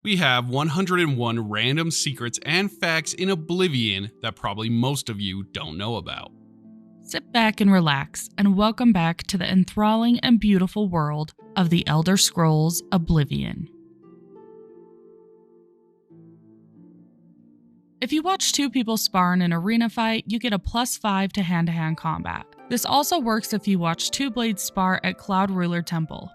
We have 101 random secrets and facts in Oblivion that probably most of you don't know about. Sit back and relax, and welcome back to the enthralling and beautiful world of the Elder Scrolls Oblivion. If you watch two people spar in an arena fight, you get a +5 to hand-to-hand combat. This also works if you watch two blades spar at Cloud Ruler Temple.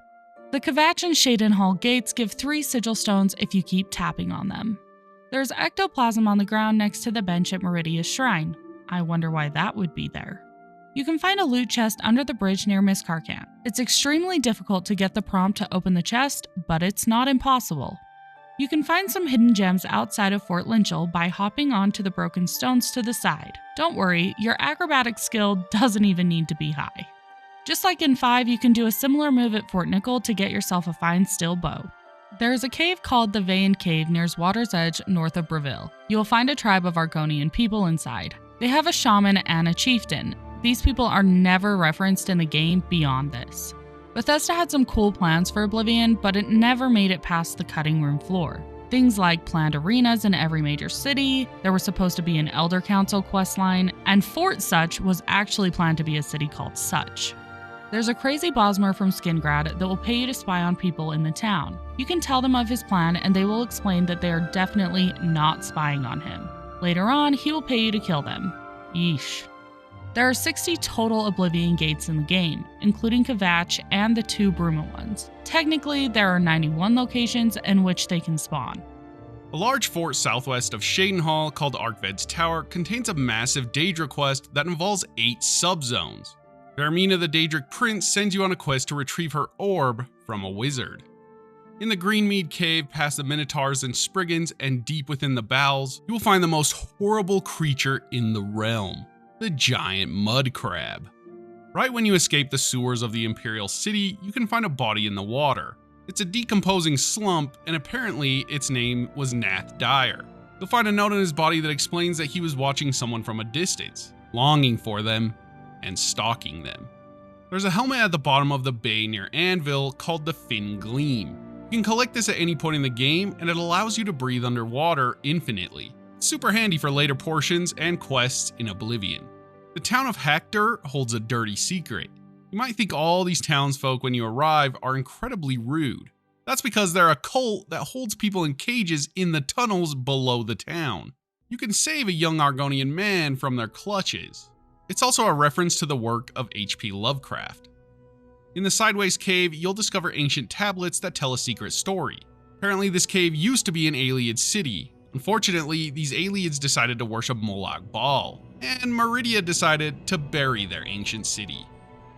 The Kvatch and Shadenhall gates give 3 sigil stones if you keep tapping on them. There's ectoplasm on the ground next to the bench at Meridia's shrine. I wonder why that would be there. You can find a loot chest under the bridge near Miss Karkan. It's extremely difficult to get the prompt to open the chest, but it's not impossible. You can find some hidden gems outside of Fort Lynchel by hopping onto the broken stones to the side. Don't worry, your acrobatic skill doesn't even need to be high. Just like in 5, you can do a similar move at Fort Nickel to get yourself a fine steel bow. There is a cave called the Vayan Cave near Water's Edge north of Breville. You will find a tribe of Argonian people inside. They have a shaman and a chieftain. These people are never referenced in the game beyond this. Bethesda had some cool plans for Oblivion, but it never made it past the cutting room floor. Things like planned arenas in every major city, there was supposed to be an Elder Council questline, and Fort Such was actually planned to be a city called Such. There's a crazy Bosmer from Skingrad that will pay you to spy on people in the town. You can tell them of his plan and they will explain that they are definitely not spying on him. Later on, he will pay you to kill them. Yeesh. There are 60 total Oblivion gates in the game, including Kvatch and the 2 Bruma ones. Technically, there are 91 locations in which they can spawn. A large fort southwest of Shadenhall called Arkved's Tower contains a massive Daedra quest that involves 8 subzones. Vermina the Daedric Prince sends you on a quest to retrieve her orb from a wizard. In the Greenmead Cave, past the Minotaurs and Spriggans and deep within the bowels, you will find the most horrible creature in the realm, the giant mud crab. Right when you escape the sewers of the Imperial City, you can find a body in the water. It's a decomposing slump, and apparently its name was Nath Dyer. You'll find a note on his body that explains that he was watching someone from a distance, longing for them, and stalking them. There's a helmet at the bottom of the bay near Anvil called the Fin Gleam. You can collect this at any point in the game, and it allows you to breathe underwater infinitely. It's super handy for later portions and quests in Oblivion. The town of Hector holds a dirty secret. You might think all these townsfolk when you arrive are incredibly rude. That's because they're a cult that holds people in cages in the tunnels below the town. You can save a young Argonian man from their clutches. It's also a reference to the work of H.P. Lovecraft. In the Sideways Cave, you'll discover ancient tablets that tell a secret story. Apparently this cave used to be an Ayleid city. Unfortunately, these Ayleids decided to worship Molag Bal, and Meridia decided to bury their ancient city.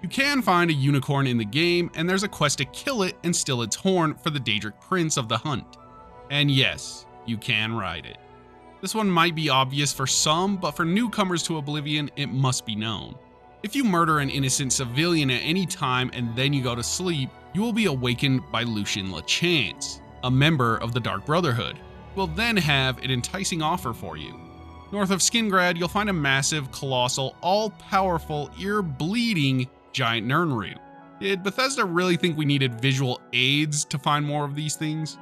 You can find a unicorn in the game, and there's a quest to kill it and steal its horn for the Daedric Prince of the Hunt. And yes, you can ride it. This one might be obvious for some, but for newcomers to Oblivion, it must be known. If you murder an innocent civilian at any time and then you go to sleep, you will be awakened by Lucian LaChance, a member of the Dark Brotherhood, who will then have an enticing offer for you. North of Skingrad, you'll find a massive, colossal, all-powerful, ear-bleeding giant Nirnroot. Did Bethesda really think we needed visual aids to find more of these things?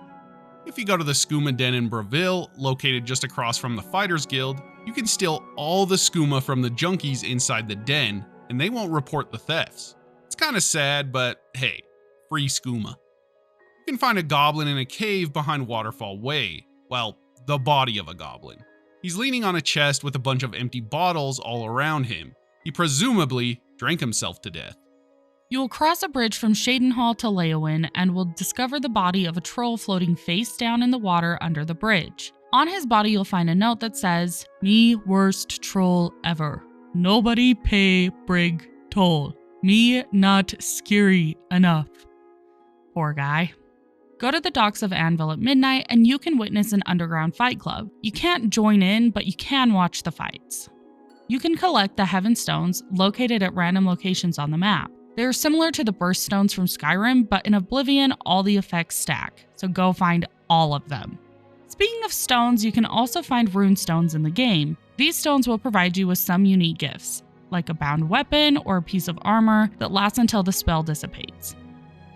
If you go to the skooma den in Breville, located just across from the Fighters Guild, you can steal all the skooma from the junkies inside the den, and they won't report the thefts. It's kinda sad, but hey, free skooma. You can find a goblin in a cave behind Waterfall Way. Well, the body of a goblin. He's leaning on a chest with a bunch of empty bottles all around him. He presumably drank himself to death. You will cross a bridge from Shadenhall to Leowyn and will discover the body of a troll floating face down in the water under the bridge. On his body you'll find a note that says, "Me worst troll ever. Nobody pay brig toll. Me not scary enough." Poor guy. Go to the docks of Anvil at midnight and you can witness an underground fight club. You can't join in, but you can watch the fights. You can collect the Heaven Stones located at random locations on the map. They are similar to the Burst Stones from Skyrim, but in Oblivion, all the effects stack, so go find all of them. Speaking of stones, you can also find rune stones in the game. These stones will provide you with some unique gifts, like a bound weapon or a piece of armor that lasts until the spell dissipates.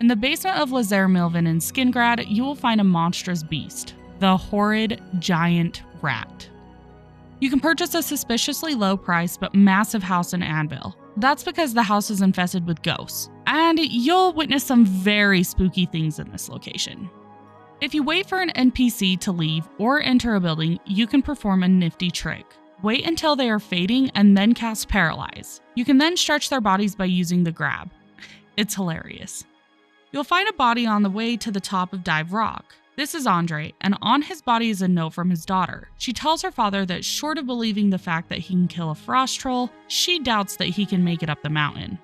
In the basement of Lazair Milvin in Skingrad, you will find a monstrous beast. the horrid giant rat. You can purchase a suspiciously low price but massive house in Anvil. That's because the house is infested with ghosts, and you'll witness some very spooky things in this location. If you wait for an NPC to leave or enter a building, you can perform a nifty trick. Wait until they are fading and then cast Paralyze. You can then stretch their bodies by using the grab. It's hilarious. You'll find a body on the way to the top of Dive Rock. This is Andre, and on his body is a note from his daughter. She tells her father that short of believing the fact that he can kill a frost troll, she doubts that he can make it up the mountain.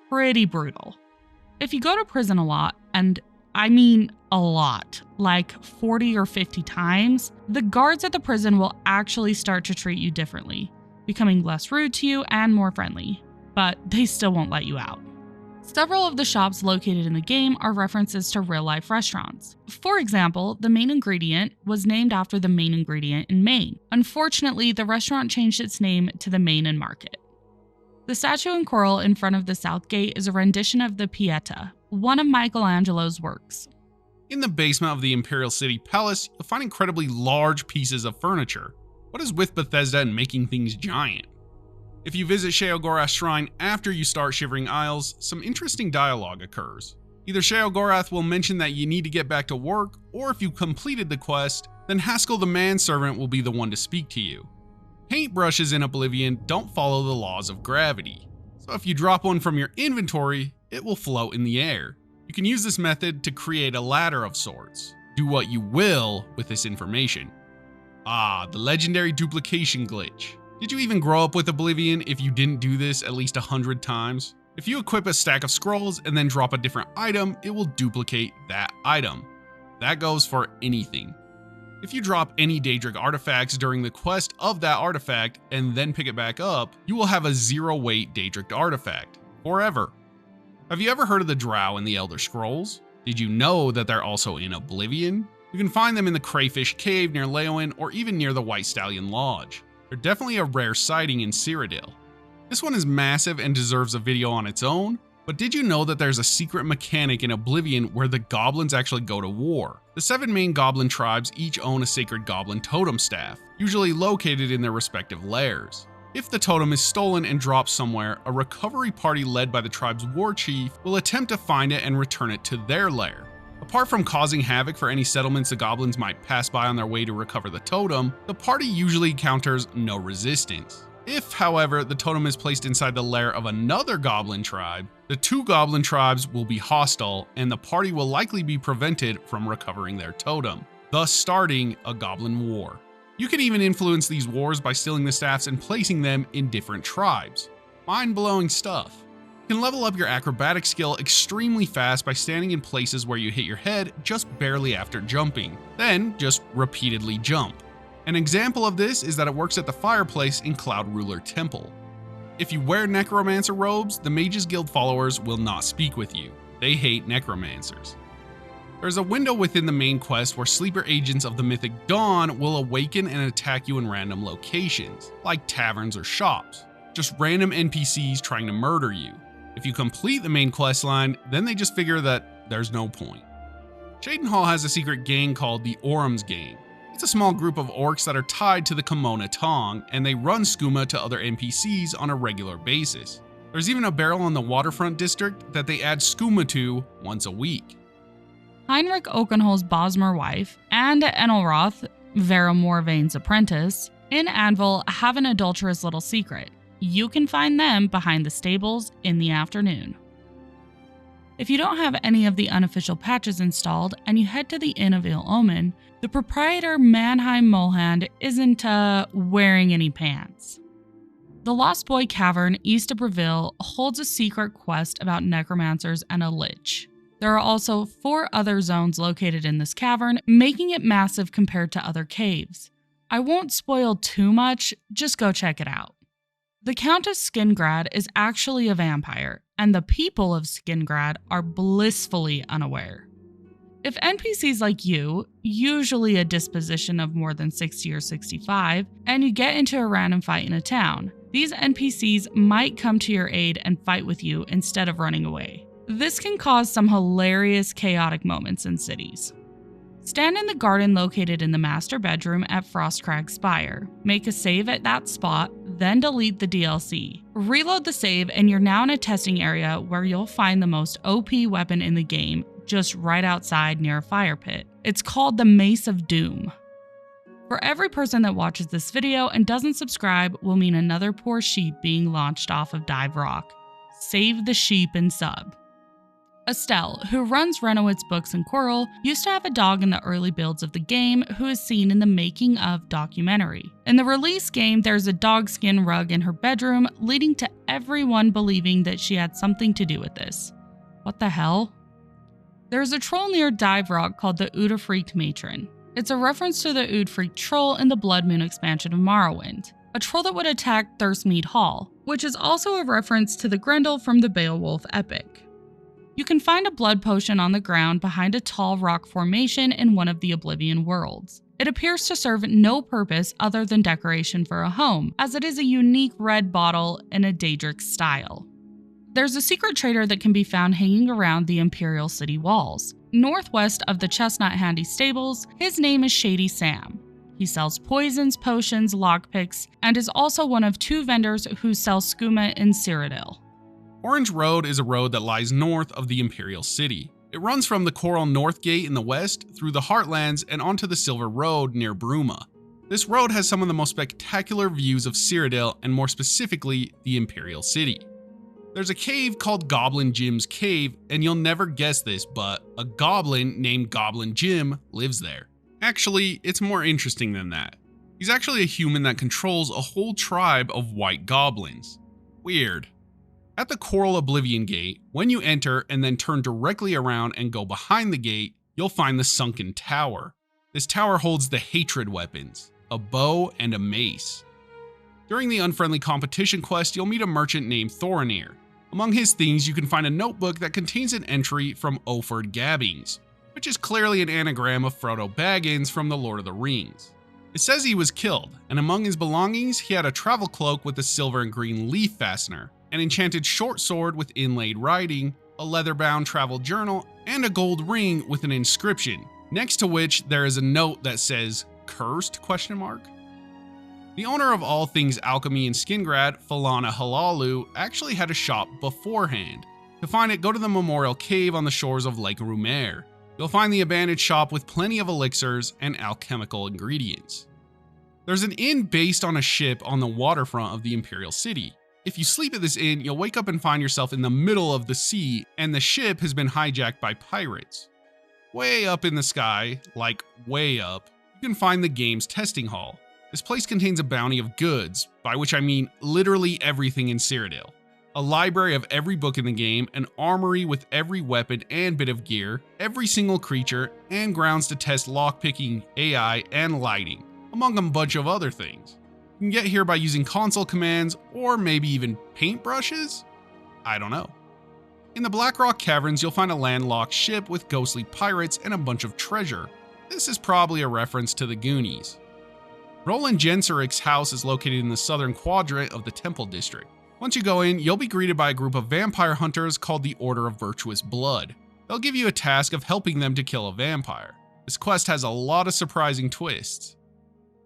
Pretty brutal. If you go to prison a lot, and I mean a lot, like 40 or 50 times, the guards at the prison will actually start to treat you differently, becoming less rude to you and more friendly, but they still won't let you out. Several of the shops located in the game are references to real-life restaurants. For example, the main ingredient was named after the main ingredient in Maine. Unfortunately, the restaurant changed its name to the Main and Market. The statue in coral in front of the South Gate is a rendition of the Pieta, one of Michelangelo's works. In the basement of the Imperial City Palace, you'll find incredibly large pieces of furniture. What is with Bethesda and making things giant? If you visit Sheogorath's shrine after you start Shivering Isles, some interesting dialogue occurs. Either Sheogorath will mention that you need to get back to work, or if you completed the quest, then Haskell the manservant will be the one to speak to you. Paintbrushes in Oblivion don't follow the laws of gravity, so if you drop one from your inventory, it will float in the air. You can use this method to create a ladder of sorts. Do what you will with this information. The legendary duplication glitch. Did you even grow up with Oblivion if you didn't do this at least 100 times? If you equip a stack of scrolls and then drop a different item, it will duplicate that item. That goes for anything. If you drop any Daedric artifacts during the quest of that artifact and then pick it back up, you will have a 0-weight Daedric artifact, forever. Have you ever heard of the Drow in the Elder Scrolls? Did you know that they're also in Oblivion? You can find them in the Crayfish Cave near Leowen or even near the White Stallion Lodge. They're definitely a rare sighting in Cyrodiil. This one is massive and deserves a video on its own, but did you know that there's a secret mechanic in Oblivion where the goblins actually go to war? The 7 main goblin tribes each own a sacred goblin totem staff, usually located in their respective lairs. If the totem is stolen and dropped somewhere, a recovery party led by the tribe's war chief will attempt to find it and return it to their lair. Apart from causing havoc for any settlements the goblins might pass by on their way to recover the totem, the party usually encounters no resistance. If, however, the totem is placed inside the lair of another goblin tribe, the 2 goblin tribes will be hostile and the party will likely be prevented from recovering their totem, thus starting a goblin war. You can even influence these wars by stealing the staffs and placing them in different tribes. Mind-blowing stuff. You can level up your acrobatic skill extremely fast by standing in places where you hit your head just barely after jumping, then just repeatedly jump. An example of this is that it works at the fireplace in Cloud Ruler Temple. If you wear necromancer robes, the Mages Guild followers will not speak with you. They hate necromancers. There's a window within the main quest where sleeper agents of the Mythic Dawn will awaken and attack you in random locations, like taverns or shops. Just random NPCs trying to murder you. If you complete the main quest line, then they just figure that there's no point. Shadenhall has a secret gang called the Orum's Gang. It's a small group of orcs that are tied to the Kimona Tong, and they run skooma to other NPCs on a regular basis. There's even a barrel in the waterfront district that they add skooma to once a week. Heinrich Oakenhol's Bosmer wife and Enelroth, Vera Morvane's apprentice, in Anvil have an adulterous little secret. You can find them behind the stables in the afternoon. If you don't have any of the unofficial patches installed and you head to the Inn of Ill Omen, the proprietor Mannheim Mulhand isn't wearing any pants. The Lost Boy Cavern east of Breville holds a secret quest about necromancers and a lich. There are also 4 other zones located in this cavern, making it massive compared to other caves. I won't spoil too much, just go check it out. The Countess Skingrad is actually a vampire, and the people of Skingrad are blissfully unaware. If NPCs like you, usually a disposition of more than 60 or 65, and you get into a random fight in a town, these NPCs might come to your aid and fight with you instead of running away. This can cause some hilarious, chaotic moments in cities. Stand in the garden located in the master bedroom at Frostcrag Spire. Make a save at that spot, then delete the DLC. Reload the save and you're now in a testing area where you'll find the most OP weapon in the game, just right outside near a fire pit. It's called the Mace of Doom. For every person that watches this video and doesn't subscribe will mean another poor sheep being launched off of Dive Rock. Save the sheep and sub. Estelle, who runs Renowitz Books in Coral, used to have a dog in the early builds of the game who is seen in the making of documentary. In the release game, there's a dog skin rug in her bedroom, leading to everyone believing that she had something to do with this. What the hell? There's a troll near Dive Rock called the Udafreak Matron. It's a reference to the Udafreak troll in the Blood Moon expansion of Morrowind, a troll that would attack Thirstmead Hall, which is also a reference to the Grendel from the Beowulf epic. You can find a blood potion on the ground behind a tall rock formation in one of the Oblivion worlds. It appears to serve no purpose other than decoration for a home, as it is a unique red bottle in a Daedric style. There's a secret trader that can be found hanging around the Imperial City walls. Northwest of the Chestnut Handy stables, his name is Shady Sam. He sells poisons, potions, lockpicks, and is also one of 2 vendors who sell skooma in Cyrodiil. Orange Road is a road that lies north of the Imperial City. It runs from the Coral North Gate in the west through the Heartlands and onto the Silver Road near Bruma. This road has some of the most spectacular views of Cyrodiil and more specifically the Imperial City. There's a cave called Goblin Jim's Cave, and you'll never guess this, but a goblin named Goblin Jim lives there. Actually, it's more interesting than that. He's actually a human that controls a whole tribe of white goblins. Weird. At the Coral Oblivion Gate, when you enter and then turn directly around and go behind the gate, you'll find the Sunken Tower. This tower holds the Hatred weapons, a bow and a mace. During the Unfriendly Competition quest, you'll meet a merchant named Thorinir. Among his things, you can find a notebook that contains an entry from Oford Gabbings, which is clearly an anagram of Frodo Baggins from The Lord of the Rings. It says he was killed, and among his belongings, he had a travel cloak with a silver and green leaf fastener, an enchanted short sword with inlaid writing, a leather-bound travel journal, and a gold ring with an inscription, next to which there is a note that says, "Cursed?" The owner of all things alchemy in Skingrad, Falana Halalu, actually had a shop beforehand. To find it, go to the Memorial Cave on the shores of Lake Rumer. You'll find the abandoned shop with plenty of elixirs and alchemical ingredients. There's an inn based on a ship on the waterfront of the Imperial City. If you sleep at this inn, you'll wake up and find yourself in the middle of the sea, and the ship has been hijacked by pirates. Way up in the sky, like way up, you can find the game's testing hall. This place contains a bounty of goods, by which I mean literally everything in Cyrodiil. A library of every book in the game, an armory with every weapon and bit of gear, every single creature, and grounds to test lockpicking, AI, and lighting, among a bunch of other things. You can get here by using console commands, or maybe even paintbrushes? I don't know. In the Blackrock Caverns, you'll find a landlocked ship with ghostly pirates and a bunch of treasure. This is probably a reference to the Goonies. Roland Jenseric's house is located in the southern quadrant of the Temple District. Once you go in, you'll be greeted by a group of vampire hunters called the Order of Virtuous Blood. They'll give you a task of helping them to kill a vampire. This quest has a lot of surprising twists.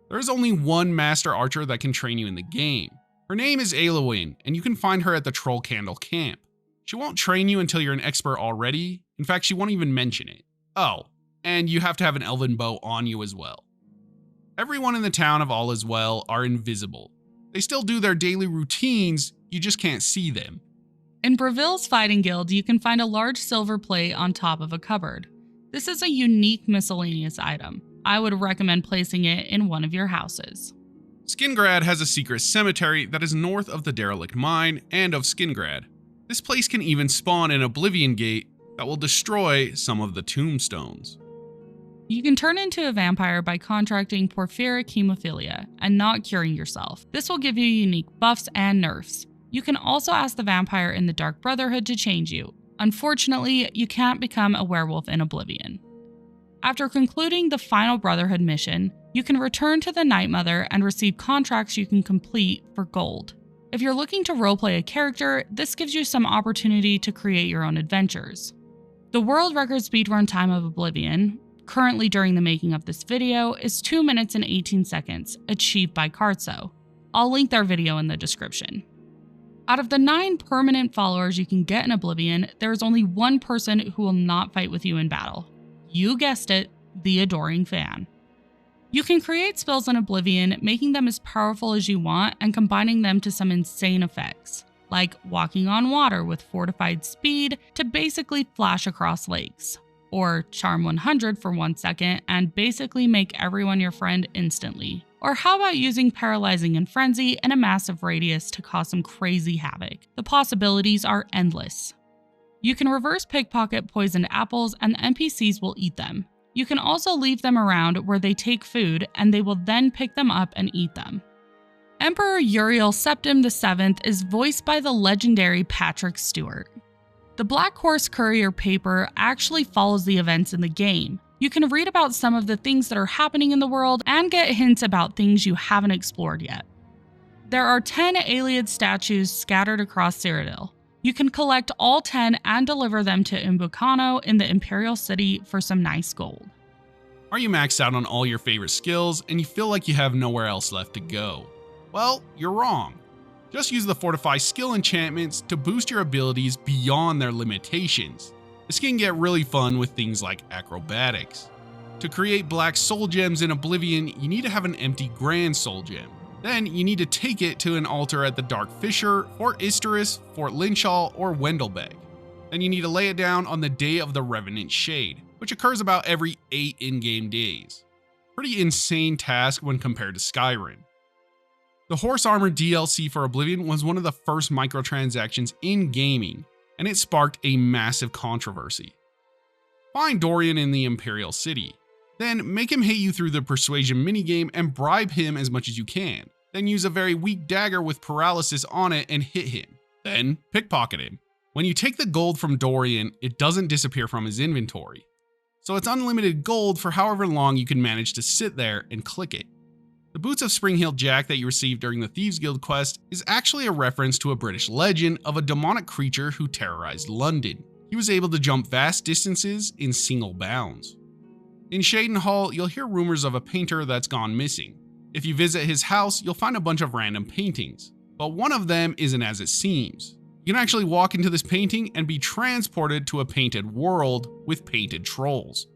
There is only one master archer that can train you in the game. Her name is Aelwyn, and you can find her at the Troll Candle Camp. She won't train you until you're an expert already. In fact, she won't even mention it. Oh, and you have to have an elven bow on you as well. Everyone in the town of All Is Well are invisible. They still do their daily routines, you just can't see them. In Breville's Fighting Guild, you can find a large silver plate on top of a cupboard. This is a unique miscellaneous item. I would recommend placing it in one of your houses. Skingrad has a secret cemetery that is north of the derelict mine and of Skingrad. This place can even spawn an Oblivion Gate that will destroy some of the tombstones. You can turn into a vampire by contracting porphyric hemophilia and not curing yourself. This will give you unique buffs and nerfs. You can also ask the vampire in the Dark Brotherhood to change you. Unfortunately, you can't become a werewolf in Oblivion. After concluding the final Brotherhood mission, you can return to the Night Mother and receive contracts you can complete for gold. If you're looking to roleplay a character, this gives you some opportunity to create your own adventures. The world record speedrun time of Oblivion, currently during the making of this video, is 2 minutes and 18 seconds, achieved by Kartso. I'll link their video in the description. Out of the 9 permanent followers you can get in Oblivion, there is only one person who will not fight with you in battle. You guessed it, the Adoring Fan. You can create spells in Oblivion, making them as powerful as you want and combining them to some insane effects, like walking on water with fortified speed to basically flash across lakes, or charm 100 for 1 second and basically make everyone your friend instantly. Or how about using Paralyzing and Frenzy in a massive radius to cause some crazy havoc? The possibilities are endless. You can reverse pickpocket poisoned apples and the NPCs will eat them. You can also leave them around where they take food and they will then pick them up and eat them. Emperor Uriel Septim VII is voiced by the legendary Patrick Stewart. The Black Horse Courier paper actually follows the events in the game. You can read about some of the things that are happening in the world and get hints about things you haven't explored yet. There are 10 Ayleid statues scattered across Cyrodiil. You can collect all 10 and deliver them to Umbucano in the Imperial City for some nice gold. Are you maxed out on all your favorite skills and you feel like you have nowhere else left to go? Well, you're wrong. Just use the Fortify skill enchantments to boost your abilities beyond their limitations. This can get really fun with things like acrobatics. To create black soul gems in Oblivion, you need to have an empty grand soul gem. Then you need to take it to an altar at the Dark Fissure, Fort Isterus, Fort Linshall, or Wendelbeg. Then you need to lay it down on the Day of the Revenant Shade, which occurs about every 8 in-game days. Pretty insane task when compared to Skyrim. The Horse Armor DLC for Oblivion was one of the first microtransactions in gaming, and it sparked a massive controversy. Find Dorian in the Imperial City. Then make him hate you through the persuasion minigame and bribe him as much as you can. Then use a very weak dagger with paralysis on it and hit him. Then pickpocket him. When you take the gold from Dorian, it doesn't disappear from his inventory. So it's unlimited gold for however long you can manage to sit there and click it. The Boots of Spring-Heeled Jack that you received during the Thieves Guild quest is actually a reference to a British legend of a demonic creature who terrorized London. He was able to jump vast distances in single bounds. In Shadenhall, you'll hear rumors of a painter that's gone missing. If you visit his house, you'll find a bunch of random paintings, but one of them isn't as it seems. You can actually walk into this painting and be transported to a painted world with painted trolls.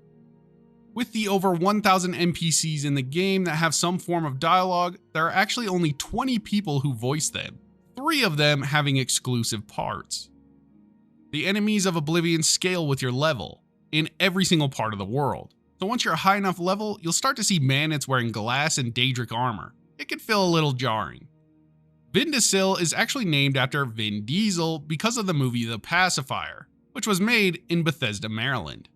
With the over 1,000 NPCs in the game that have some form of dialogue, there are actually only 20 people who voice them, 3 of them having exclusive parts. The enemies of Oblivion scale with your level, in every single part of the world. So once you're a high enough level, you'll start to see bandits wearing glass and Daedric armor. It can feel a little jarring. Vin Diesel is actually named after Vin Diesel because of the movie The Pacifier, which was made in Bethesda, Maryland.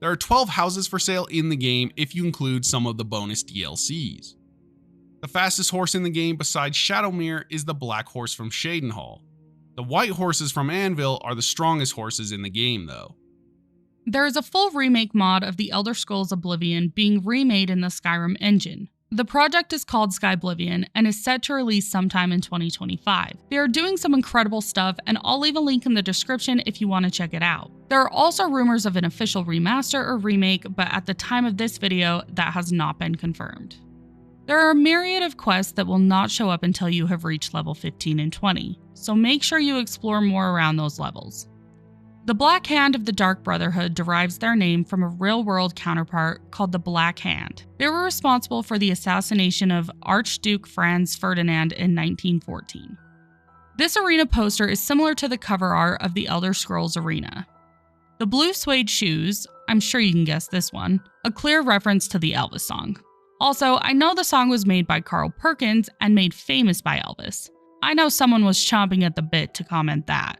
There are 12 houses for sale in the game if you include some of the bonus DLCs. The fastest horse in the game besides Shadowmere is the Black Horse from Shadenhall. The white horses from Anvil are the strongest horses in the game though. There is a full remake mod of the Elder Scrolls Oblivion being remade in the Skyrim engine. The project is called Skyblivion and is set to release sometime in 2025. They are doing some incredible stuff and I'll leave a link in the description if you want to check it out. There are also rumors of an official remaster or remake, but at the time of this video, that has not been confirmed. There are a myriad of quests that will not show up until you have reached level 15 and 20, so make sure you explore more around those levels. The Black Hand of the Dark Brotherhood derives their name from a real-world counterpart called the Black Hand. They were responsible for the assassination of Archduke Franz Ferdinand in 1914. This arena poster is similar to the cover art of the Elder Scrolls Arena. The blue suede shoes, I'm sure you can guess this one, a clear reference to the Elvis song. Also, I know the song was made by Carl Perkins and made famous by Elvis. I know someone was chomping at the bit to comment that.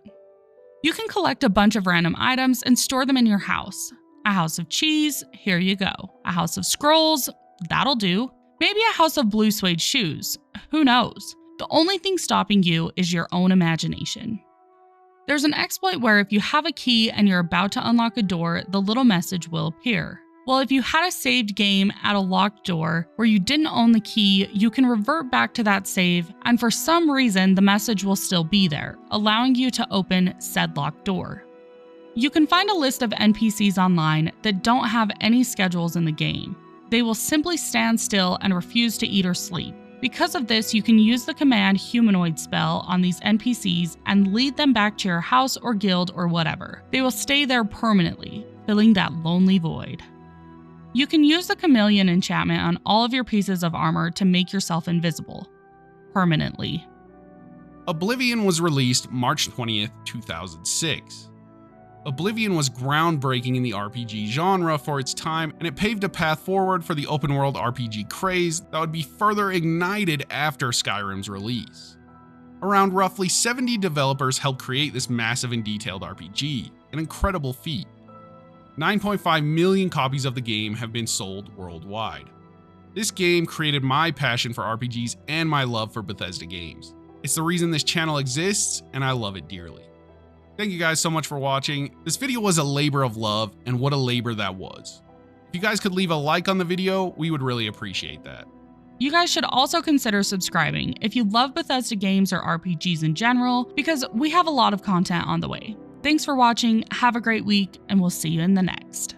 You can collect a bunch of random items and store them in your house. A house of cheese, here you go. A house of scrolls, that'll do. Maybe a house of blue suede shoes, who knows? The only thing stopping you is your own imagination. There's an exploit where if you have a key and you're about to unlock a door, the little message will appear. Well, if you had a saved game at a locked door where you didn't own the key, you can revert back to that save, and for some reason, the message will still be there, allowing you to open said locked door. You can find a list of NPCs online that don't have any schedules in the game. They will simply stand still and refuse to eat or sleep. Because of this, you can use the command humanoid spell on these NPCs and lead them back to your house or guild or whatever. They will stay there permanently, filling that lonely void. You can use the chameleon enchantment on all of your pieces of armor to make yourself invisible, permanently. Oblivion was released March 20th, 2006. Oblivion was groundbreaking in the RPG genre for its time, and it paved a path forward for the open-world RPG craze that would be further ignited after Skyrim's release. Around roughly 70 developers helped create this massive and detailed RPG, an incredible feat. 9.5 million copies of the game have been sold worldwide. This game created my passion for RPGs and my love for Bethesda games. It's the reason this channel exists, and I love it dearly. Thank you guys so much for watching. This video was a labor of love, and what a labor that was. If you guys could leave a like on the video, we would really appreciate that. You guys should also consider subscribing if you love Bethesda games or RPGs in general, because we have a lot of content on the way. Thanks for watching, have a great week, and we'll see you in the next.